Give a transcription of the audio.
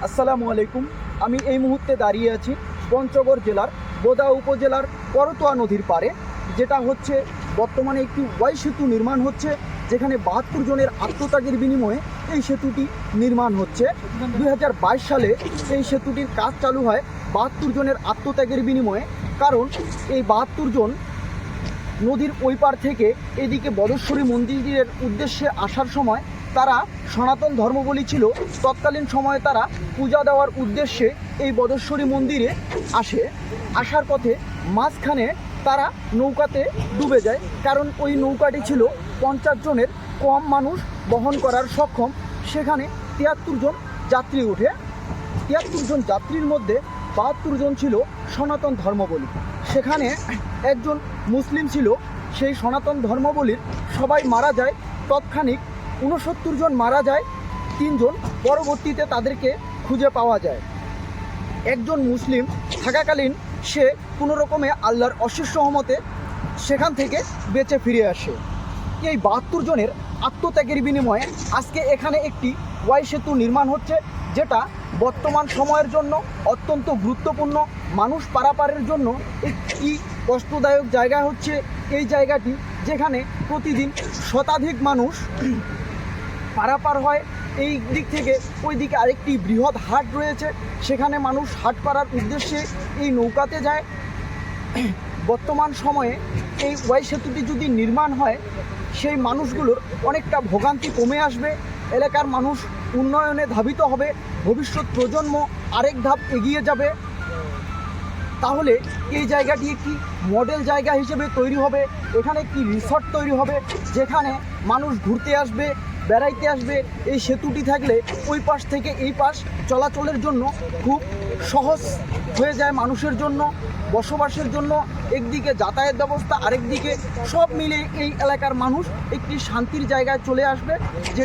আসসালামু আলাইকুম। আমি এই মুহূর্তে দাঁড়িয়ে আছি পঞ্চগড় জেলার বোদা উপজেলার করতোয়া নদীর পাড়ে, যেটা হচ্ছে বর্তমানে একটি ওয়াই সেতু নির্মাণ হচ্ছে, যেখানে 72 জনের আত্মত্যাগের বিনিময়ে এই সেতুটি নির্মাণ হচ্ছে। 2022 সালে এই সেতুটির কাজ চালু হয় 72 জনের আত্মত্যাগের বিনিময়ে। কারণ এই 72 জন নদীর ওই পার থেকে এদিকে বদেশ্বরী মন্দিরের উদ্দেশ্যে আসার সময় তারা সনাতন ধর্মাবলী ছিল। তৎকালীন সময়ে তারা পূজা দেওয়ার উদ্দেশ্যে এই বদেশ্বরী মন্দিরে আসার পথে মাঝখানে তারা নৌকাতে ডুবে যায়। কারণ ওই নৌকাটি ছিল 50 জনের কম মানুষ বহন করার সক্ষম। সেখানে 73 জন যাত্রী ওঠে। 73 জন যাত্রীর মধ্যে 72 জন ছিল সনাতন ধর্মাবলী। সেখানে একজন মুসলিম ছিল। সেই সনাতন ধর্মাবলীর সবাই মারা যায়। তৎক্ষণিক 69 জন মারা যায়, 3 জন পরবর্তীতে তাদেরকে খুঁজে পাওয়া যায়। একজন মুসলিম থাকাকালীন সে কোনো রকমে আল্লাহর অশেষ রহমতে সেখান থেকে বেঁচে ফিরে আসে। এই 72 জনের আত্মত্যাগের বিনিময়ে আজকে এখানে একটি ওয়াই সেতু নির্মাণ হচ্ছে, যেটা বর্তমান সময়ের জন্য অত্যন্ত গুরুত্বপূর্ণ। মানুষ পারাপারের জন্য একটি কষ্টদায়ক জায়গা হচ্ছে এই জায়গাটি, যেখানে প্রতিদিন শতাধিক মানুষ পারাপার হয়। এই দিক থেকে ওই দিকে আরেকটি বৃহৎ হাট রয়েছে, সেখানে মানুষ হাট করার উদ্দেশ্যে এই নৌকাতে যায়। বর্তমান সময়ে এই ওয়াই সেতুটি যদি নির্মাণ হয়, সেই মানুষগুলোর অনেকটা ভোগান্তি কমে আসবে। এলাকার মানুষ উন্নয়নে ধাবিত হবে, ভবিষ্যৎ প্রজন্ম আরেক ধাপ এগিয়ে যাবে। তাহলে এই জায়গাটি একটি মডেল জায়গা হিসেবে তৈরি হবে। এখানে একটি রিসর্ট তৈরি হবে, যেখানে মানুষ ঘুরতে আসবে, বেড়াইতে আসবে। এই সেতুটি থাকলে ওই পাশ থেকে এই পাশ চলাচলের জন্য খুব সহজ হয়ে যায় মানুষের জন্য, বসবাসের জন্য। একদিকে যাতায়াত ব্যবস্থা, আরেকদিকে সব মিলে এই এলাকার মানুষ একটি শান্তির জায়গায় চলে আসবে। যে